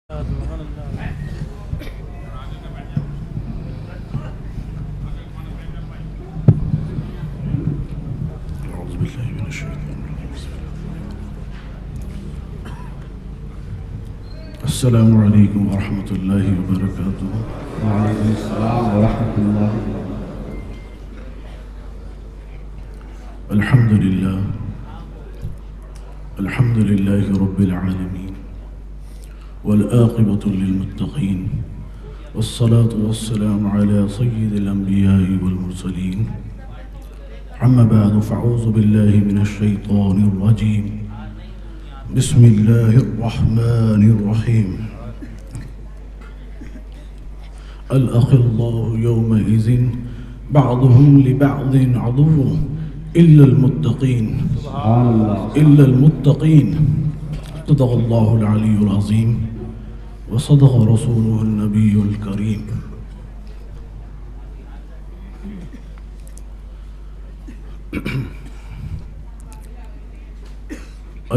السلام علیکم ورحمۃ اللہ وبرکاتہ۔ وعلیکم السلام ورحمۃ اللہ۔ الحمد للہ رب العالمین والعاقبۃ للمتقین والصلاة والسلام علی سید الانبیاء والمرسلین، اما بعد فاعوذ باللہ من الشیطان الرجیم، بسم اللہ الرحمن الرحیم۔ الأخلاء يومئذ بعضهم لبعض عدو إلا المتقين إلا المتقين۔ صدق الله العلي العظيم وصدق رسوله النبي الكريم۔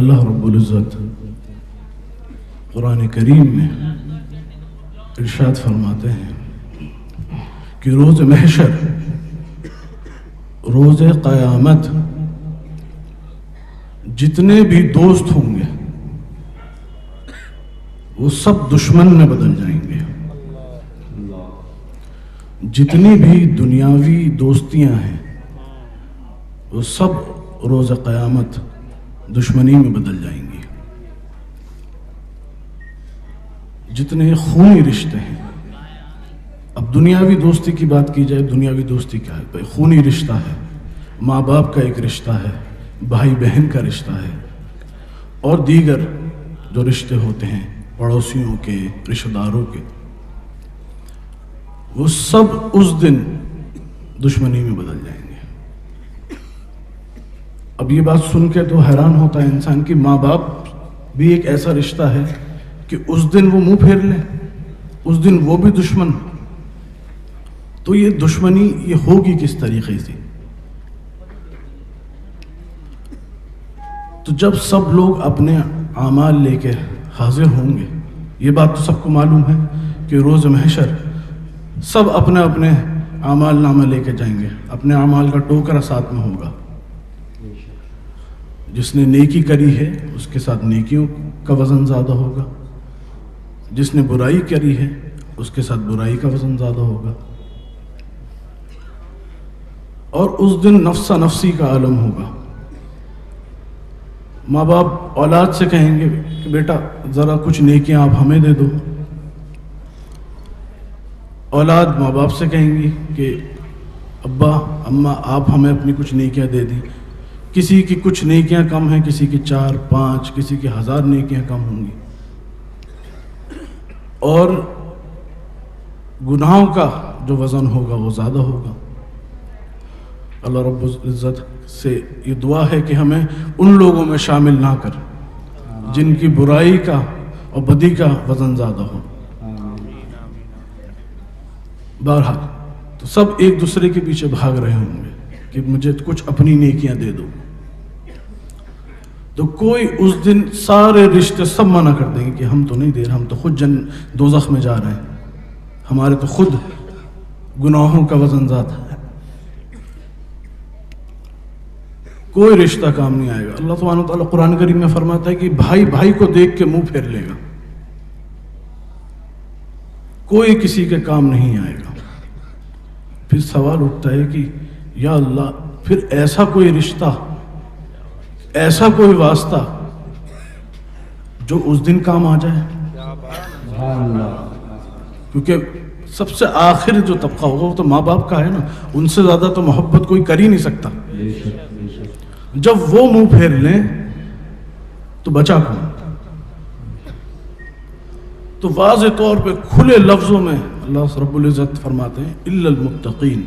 اللہ رب العزت قرآن کریم میں ارشاد فرماتے ہیں کہ روز محشر، روز قیامت، جتنے بھی دوست ہوں گے وہ سب دشمن میں بدل جائیں گے۔ جتنی بھی دنیاوی دوستیاں ہیں وہ سب روز قیامت دشمنی میں بدل جائیں گی۔ جتنے خونی رشتے ہیں، اب دنیاوی دوستی کی بات کی جائے، دنیاوی دوستی کیا ہے؟ بھائی خونی رشتہ ہے، ماں باپ کا ایک رشتہ ہے، بھائی بہن کا رشتہ ہے، اور دیگر جو رشتے ہوتے ہیں پڑوسیوں کے، رشتہ داروں کے، وہ سب اس دن دشمنی میں بدل جائیں گے۔ اب یہ بات سن کے تو حیران ہوتا ہے انسان کہ ماں باپ بھی ایک ایسا رشتہ ہے کہ اس دن وہ منہ پھیر لیں، اس دن وہ بھی دشمن، تو یہ دشمنی یہ ہوگی کس طریقے سے؟ تو جب سب لوگ اپنے اعمال لے کے حاضر ہوں گے، یہ بات تو سب کو معلوم ہے کہ روز محشر سب اپنے اپنے اعمال نامہ لے کے جائیں گے، اپنے اعمال کا ٹوکرا ساتھ میں ہوگا۔ جس نے نیکی کری ہے اس کے ساتھ نیکیوں کا وزن زیادہ ہوگا، جس نے برائی کری ہے اس کے ساتھ برائی کا وزن زیادہ ہوگا، اور اس دن نفسا نفسی کا عالم ہوگا۔ ماں باپ اولاد سے کہیں گے کہ بیٹا ذرا کچھ نیکیاں آپ ہمیں دے دو، اولاد ماں باپ سے کہیں گی کہ ابا اماں آپ ہمیں اپنی کچھ نیکیاں دے دیں۔ کسی کی کچھ نیکیاں کم ہیں، کسی کی 4 5، کسی کی 1000 نیکیاں کم ہوں گی، اور گناہوں کا جو وزن ہوگا وہ زیادہ ہوگا۔ اللہ رب العزت سے یہ دعا ہے کہ ہمیں ان لوگوں میں شامل نہ کر جن کی برائی کا اور بدی کا وزن زیادہ ہو۔ بہرحال تو سب ایک دوسرے کے پیچھے بھاگ رہے ہوں گے کہ مجھے کچھ اپنی نیکیاں دے دو، تو کوئی اس دن سارے رشتے سب منع کر دیں گے کہ ہم تو نہیں دے رہے، ہم تو خود دوزخ میں جا رہے ہیں، ہمارے تو خود گناہوں کا وزن زیادہ ہے، کوئی رشتہ کام نہیں آئے گا۔ اللہ سبحانہ وتعالیٰ قرآن کریم میں فرماتا ہے کہ بھائی بھائی کو دیکھ کے منہ پھیر لے گا، کوئی کسی کے کام نہیں آئے گا۔ پھر سوال اٹھتا ہے کہ یا اللہ، پھر ایسا کوئی رشتہ، ایسا کوئی واسطہ جو اس دن کام آ جائے، کیونکہ سب سے آخر جو طبقہ ہوگا وہ تو ماں باپ کا ہے نا، ان سے زیادہ تو محبت کوئی کر ہی نہیں سکتا۔ جب وہ منہ پھیر لیں تو بچا کون؟ تو واضح طور پہ کھلے لفظوں میں اللہ رب العزت فرماتے ہیں الا المتقین،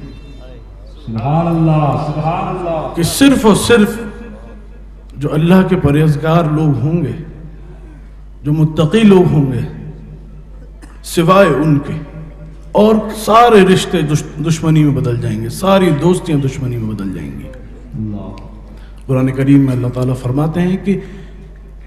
سبحان اللہ سبحان اللہ، کہ صرف اور صرف جو اللہ کے پرہیزگار لوگ ہوں گے، جو متقی لوگ ہوں گے، سوائے ان کے، اور سارے رشتے دشمنی میں بدل جائیں گے، ساری دوستیاں دشمنی میں بدل جائیں گی۔ قرآن کریم میں اللہ تعالیٰ فرماتے ہیں کہ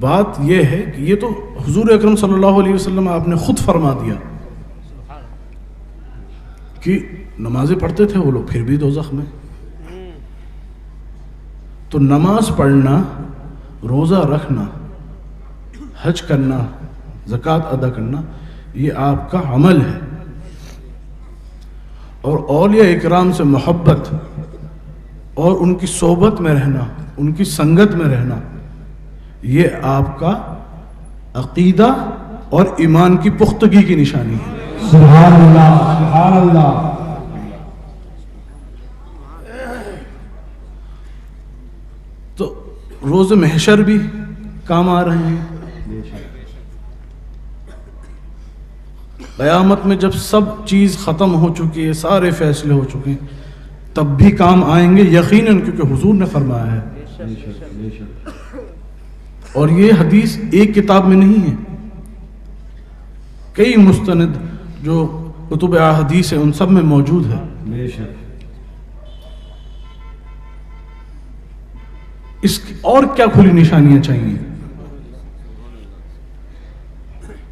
بات یہ ہے کہ یہ تو حضور اکرم صلی اللہ علیہ وسلم آپ نے خود فرما دیا کہ نمازیں پڑھتے تھے وہ لوگ پھر بھی دوزخ میں. تو نماز پڑھنا، روزہ رکھنا، حج کرنا، زکوٰۃ ادا کرنا، یہ آپ کا عمل ہے. اور اولیاء اکرام سے محبت اور ان کی صحبت میں رہنا، ان کی سنگت میں رہنا، یہ آپ کا عقیدہ اور ایمان کی پختگی کی نشانی ہے. سبحان اللہ، سبحان اللہ. تو روز محشر بھی کام آ رہے ہیں. قیامت میں جب سب چیز ختم ہو چکی ہے، سارے فیصلے ہو چکے ہیں، تب بھی کام آئیں گے یقیناً، کیونکہ حضور نے فرمایا ہے. اور یہ حدیث ایک کتاب میں نہیں ہے، کئی مستند جو کتب احادیث ہیں ان سب میں موجود ہے. اس کی اور کیا کھلی نشانیاں چاہیے؟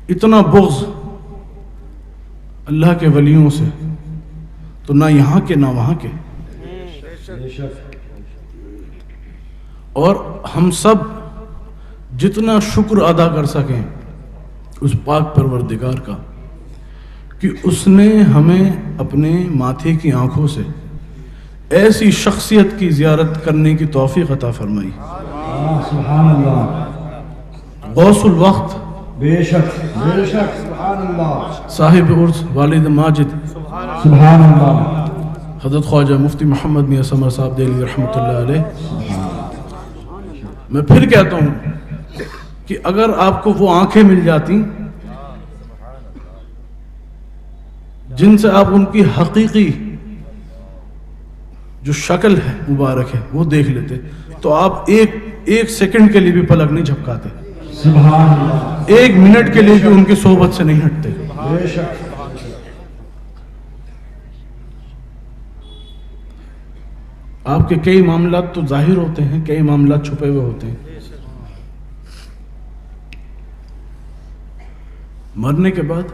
اتنا بغض اللہ کے ولیوں سے تو نہ یہاں کے نہ وہاں کے. اور ہم سب جتنا شکر ادا کر سکیں اس پاک پروردگار کا کہ اس نے ہمیں اپنے ماتھے کی آنکھوں سے ایسی شخصیت کی زیارت کرنے کی توفیق عطا فرمائی. سبحان اللہ. غوث الوقت، بے شک بے شک. سبحان اللہ. صاحب عرس والد ماجد سبحان اللہ. حضرت خواجہ مفتی محمد میاں سمر صاحب دہلوی رحمۃ اللہ علیہ. میں پھر کہتا ہوں کہ اگر آپ کو وہ آنکھیں مل جاتی جن سے آپ ان کی حقیقی جو شکل ہے مبارک ہے وہ دیکھ لیتے تو آپ ایک سیکنڈ کے لیے بھی پلک نہیں جھپکاتے. سبحان اللہ. ایک منٹ کے لیے بھی ان کی صحبت سے نہیں ہٹتے. بے شک. آپ کے کئی معاملات تو ظاہر ہوتے ہیں، کئی معاملات چھپے ہوئے ہوتے ہیں. مرنے کے بعد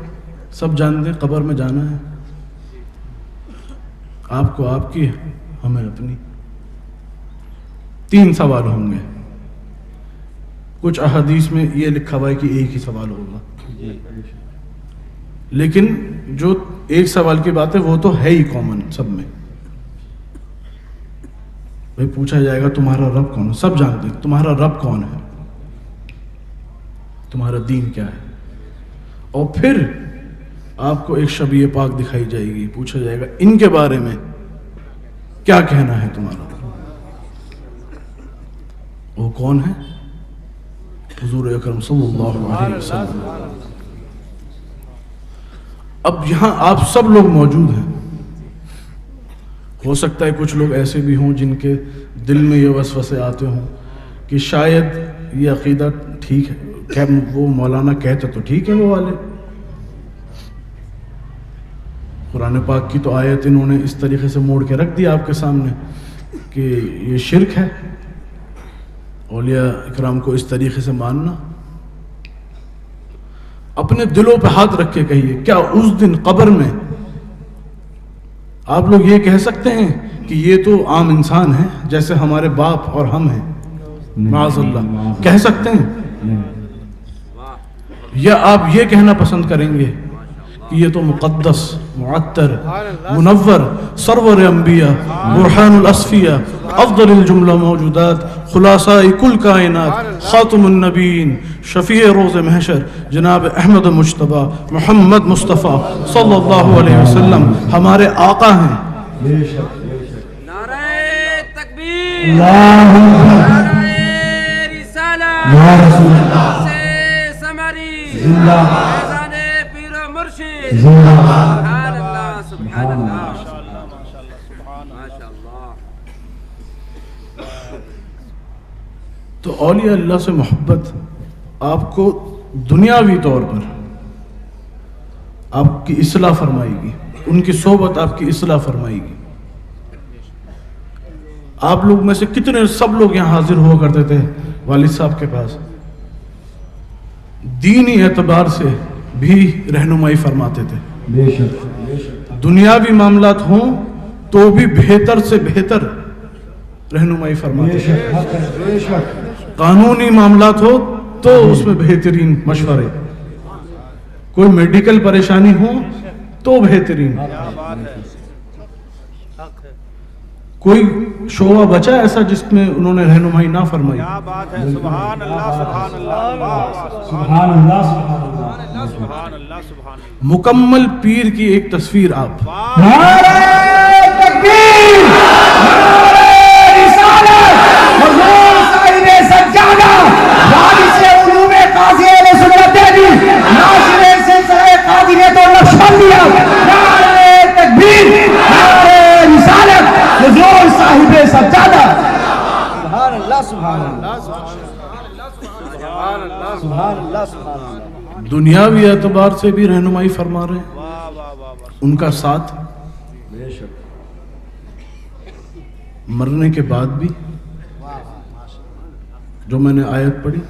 سب جانتے ہیں قبر میں جانا ہے. آپ کو آپ کی، ہمیں اپنی. 3 سوال ہوں گے. کچھ احادیث میں یہ لکھا ہوا ہے کہ ایک ہی سوال ہوگا، لیکن جو ایک سوال کی بات ہے وہ تو ہے ہی کامن سب میں. بھائی پوچھا جائے گا تمہارا رب کون ہے؟ سب جانتے ہیں تمہارا رب کون ہے، تمہارا دین کیا ہے. اور پھر آپ کو ایک شبیہ پاک دکھائی جائے گی، پوچھا جائے گا ان کے بارے میں کیا کہنا ہے تمہارا. وہ کون ہے؟ حضور اکرم صلی اللہ علیہ وسلم. اب یہاں آپ سب لوگ موجود ہیں. ہو سکتا ہے کچھ لوگ ایسے بھی ہوں جن کے دل میں یہ وسوسے آتے ہوں کہ شاید یہ عقیدہ ٹھیک ہے، کہ وہ مولانا کہتے تو ٹھیک ہے وہ والے. قرآن پاک کی تو آیت انہوں نے اس طریقے سے موڑ کے رکھ دیا آپ کے سامنے کہ یہ شرک ہے اولیاء اکرام کو اس طریقے سے ماننا. اپنے دلوں پہ ہاتھ رکھ کے کہیے، کیا اس دن قبر میں آپ لوگ یہ کہہ سکتے ہیں کہ یہ تو عام انسان ہے جیسے ہمارے باپ اور ہم ہیں؟ معاذ اللہ. کہہ سکتے ہیں؟ یا آپ یہ کہنا پسند کریں گے کہ یہ تو مقدس، معطر، منور، سرور انبیاء، برہان الاصفیاء، افضل الجملہ موجودات، خلاصہ کل کائنات، خاتم النبیین، شفیع روز محشر جناب احمد مجتبی محمد مصطفیٰ صلی اللہ علیہ وسلم ہمارے آقا ہیں. نعرہ تکبیر، اللہ نعرہ رسالت، یا رسول اللہ سے سمری، زندہ فیضان پیر و مرشد. زندہ سبحان اللہ، سبحان اللہ، ماشاء اللہ. تو اولیاء اللہ سے محبت آپ کو دنیاوی طور پر آپ کی اصلاح فرمائے گی، ان کی صحبت آپ کی اصلاح فرمائے گی. آپ لوگ میں سے کتنے، سب لوگ یہاں حاضر ہوا کرتے تھے والد صاحب کے پاس، دینی اعتبار سے بھی رہنمائی فرماتے تھے. بے شک بے شک دنیاوی معاملات ہوں تو بھی بہتر سے بہتر رہنمائی فرماتے بے تھے. شک حق ہے بے شک قانونی معاملات ہو تو اس میں بہترین مشورے. کوئی میڈیکل پریشانی ہو تو بہترین. کوئی شعبہ بچا ایسا جس میں انہوں نے رہنمائی نہ فرمائی؟ کیا بات ہے. سبحان اللہ سبحان اللہ سبحان اللہ سبحان اللہ سبحان اللہ سبحان اللہ. مکمل پیر کی ایک تصویر آپ. نعرہ تکبیر نعرہ رسالت حضور صاحب سجادہ وارث علوم قاضی اہل سنت دہلی ناصر سلسلہ قادریت و نقشبندیہ. نعرہ تکبیر نعرہ رسالت حضور صاحب سجادہ. سبحان اللہ سبحان اللہ سبحان اللہ سبحان اللہ. دنیاوی اعتبار سے بھی رہنمائی فرما رہے ہیں. واہ واہ واہ واہ. ان کا ساتھ بے شک مرنے کے بعد بھی. جو میں نے آیت پڑھی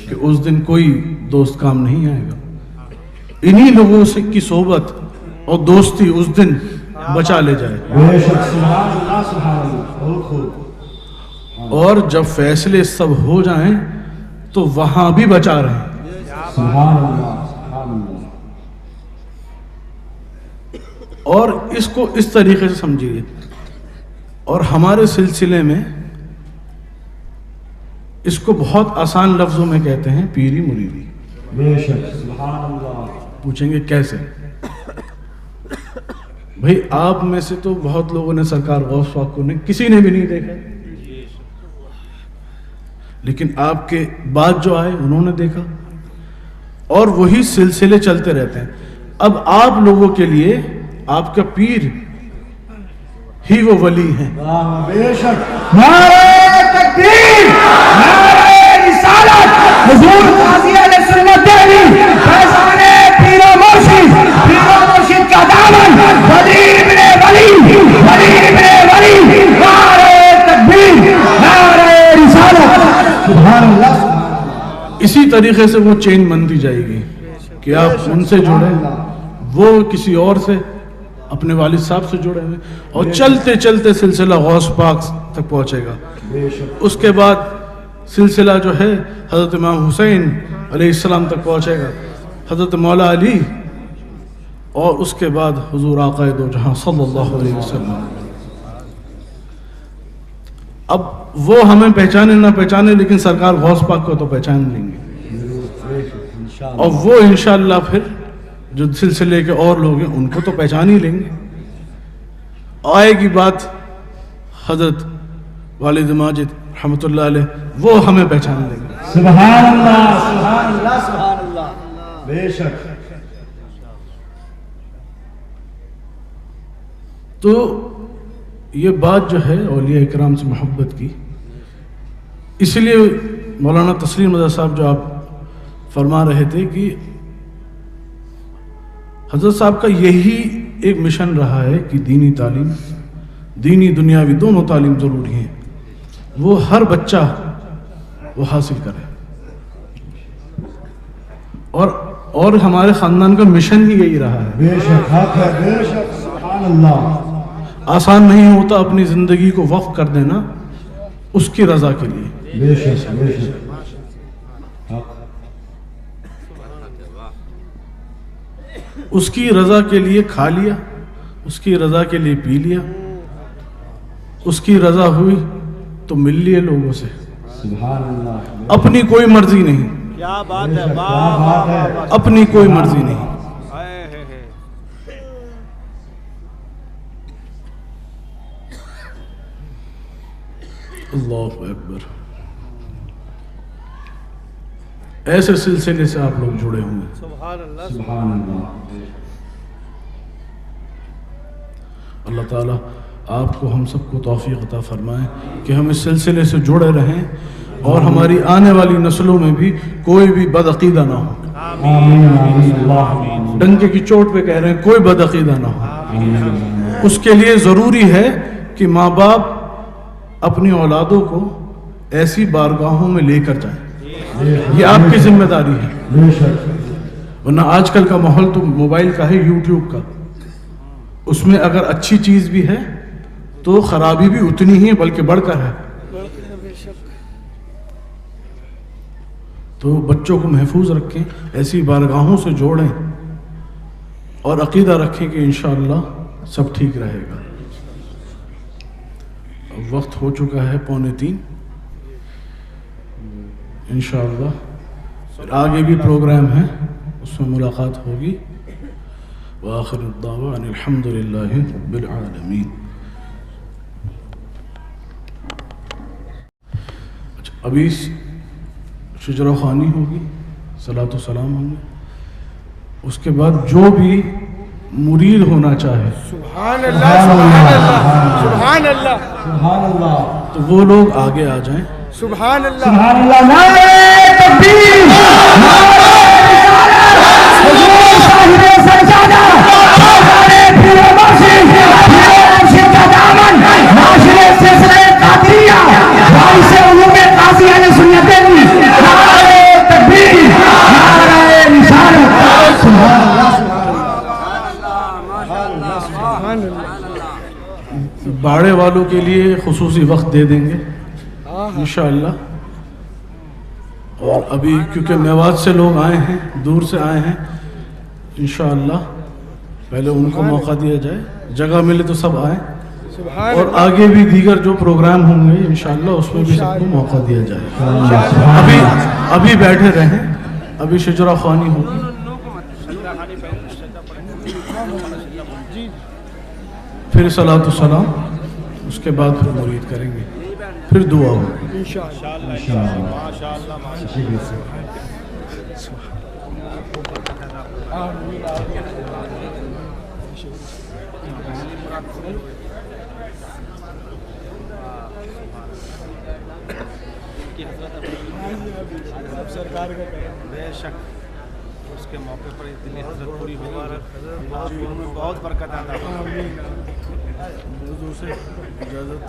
کہ اس دن کوئی دوست کام نہیں آئے گا. انہی لوگوں سے کی صحبت اور دوستی اس دن بچا لے جائے. بے شک سبحان اللہ سبحان اللہ. بہت خوب. اور جب فیصلے سب ہو جائیں تو وہاں بھی بچا رہے. سبحان اللہ سبحان اللہ. اور اس کو اس طریقے سے سمجھیے. اور ہمارے سلسلے میں اس کو بہت آسان لفظوں میں کہتے ہیں پیری مریدی. بے شک سبحان اللہ. پوچھیں گے کیسے؟ بھئی آپ میں سے تو بہت لوگوں نے سرکار غوث پاک کو کسی نے بھی نہیں دیکھا، لیکن آپ کے بعد جو آئے انہوں نے دیکھا، اور وہی سلسلے چلتے رہتے ہیں. اب آپ لوگوں کے لیے آپ کا پیر ہی وہ ولی ہیں. بے شک نعرہ تکبیر نعرہ رسالت حضور قاضی اہل سنت دہلی فیضان پیر و مرشد کا دامن ولی ابن ولی. نعرہ تکبیر نعرہ رسالت. سبحان اللہ. اسی طریقے سے وہ چین بنتی جائے گی کہ آپ ان سے جڑیں، وہ کسی اور سے اپنے والد صاحب سے جڑے ہوئے، اور چلتے چلتے سلسلہ غوث پاک تک پہنچے گا. بے شک اس کے بعد سلسلہ جو ہے حضرت امام حسین علیہ السلام تک پہنچے گا، حضرت مولا علی، اور اس کے بعد حضور آقا دو جہاں صلی اللہ علیہ وسلم. اب وہ ہمیں پہچانے نہ پہچانے، لیکن سرکار غوث پاک کو تو پہچان لیں گے، اور وہ انشاءاللہ پھر جو سلسلے کے اور لوگ ہیں ان کو تو پہچان ہی لیں گے. آئے گی بات حضرت والد ماجد رحمۃ اللہ علیہ، وہ ہمیں پہچان لیں گے. سبحان اللہ سبحان اللہ سبحان اللہ. بے شک. تو یہ بات جو ہے اولیاء اکرام سے محبت کی، اس لیے مولانا تسلیم رضا صاحب جو آپ فرما رہے تھے کہ حضرت صاحب کا یہی ایک مشن رہا ہے کہ دینی تعلیم، دینی دنیاوی دونوں تعلیم ضروری ہیں، وہ ہر بچہ وہ حاصل کرے. اور ہمارے خاندان کا مشن ہی یہی رہا ہے. بے شک حق ہے. بے شک سبحان اللہ. آسان نہیں ہوتا اپنی زندگی کو وقف کر دینا اس کی رضا کے لیے. بے شک بے شک حق. اس کی رضا کے لیے کھا لیا، اس کی رضا کے لیے پی لیا، اس کی رضا ہوئی تو مل لیے لوگوں سے. سبحان اللہ. اپنی کوئی مرضی نہیں، کیا بات بے ہے. شک واہ کیا واہ بات ہے. واہ. اپنی کوئی مرضی نہیں. ہائے ہے ہے. اللہ اکبر. ایسے سلسلے سے آپ لوگ جڑے ہوئے ہیں. سبحان اللہ. سبحان اللہ. اللہ تعالیٰ آپ کو ہم سب کو توفیق عطا فرمائے کہ ہم اس سلسلے سے جڑے رہیں، اور ہماری آنے والی نسلوں میں بھی کوئی بھی بد عقیدہ نہ ہو. آمین آمین اللہ. ڈنکے کی چوٹ پہ کہہ رہے ہیں کوئی بد عقیدہ نہ ہو. اس کے لیے ضروری ہے کہ ماں باپ اپنی اولادوں کو ایسی بارگاہوں میں لے کر جائیں یہ آپ کی ذمہ داری ہے. بے شک. ورنہ آج کل کا ماحول تو موبائل کا ہے, یوٹیوب کا. اس میں اگر اچھی چیز بھی ہے تو خرابی بھی اتنی ہی ہے بلکہ بڑھ کر ہے. تو بچوں کو محفوظ رکھیں, ایسی بارگاہوں سے جوڑیں اور عقیدہ رکھیں کہ انشاءاللہ سب ٹھیک رہے گا. وقت ہو چکا ہے 2:45. انشاءاللہ آگے بھی پروگرام ہے, اس میں ملاقات ہوگی. وآخر الدعوان الحمدللہ رب العالمین. ابھی شجرہ خوانی ہوگی, صلاۃ و سلام ہوں گے. اس کے بعد جو بھی مرید ہونا چاہے سبحان اللہ سبحان اللہ سبحان اللہ سبحان اللہ. تو وہ لوگ آگے آ جائیں. سبحان اللہ سبحان اللہ. نعرہ تکبیر, نعرہ رسالت, حضور صاحب سجادہ, نعرہ پیر مرشد, پیر مرشد کا دامن, ناشر سلسلہ قادریہ, باعث علوم قاضی اہل سنت. نعرہ تکبیر, نعرہ رسالت. سبحان اللہ. باڑے والوں کے لیے خصوصی وقت دے دیں گے انشاءاللہ. اور ابھی کیونکہ میوات سے لوگ آئے ہیں, دور سے آئے ہیں, انشاءاللہ پہلے ان کو موقع دیا جائے. جگہ ملے تو سب آئیں. اور آگے بھی دیگر جو پروگرام ہوں گے انشاءاللہ اس میں بھی سب کو موقع دیا جائے. ابھی بیٹھے رہیں, ابھی شجرہ خوانی ہوگی. پھر صلاۃ و سلام, اس کے بعد پھر مرید کریں گے, پھر دعا ہوگی. سرکار کا بے شک اس کے موقع پر اتنی حضرت پوری ہوئی, بہت برکت آتا ہے. سے اجازت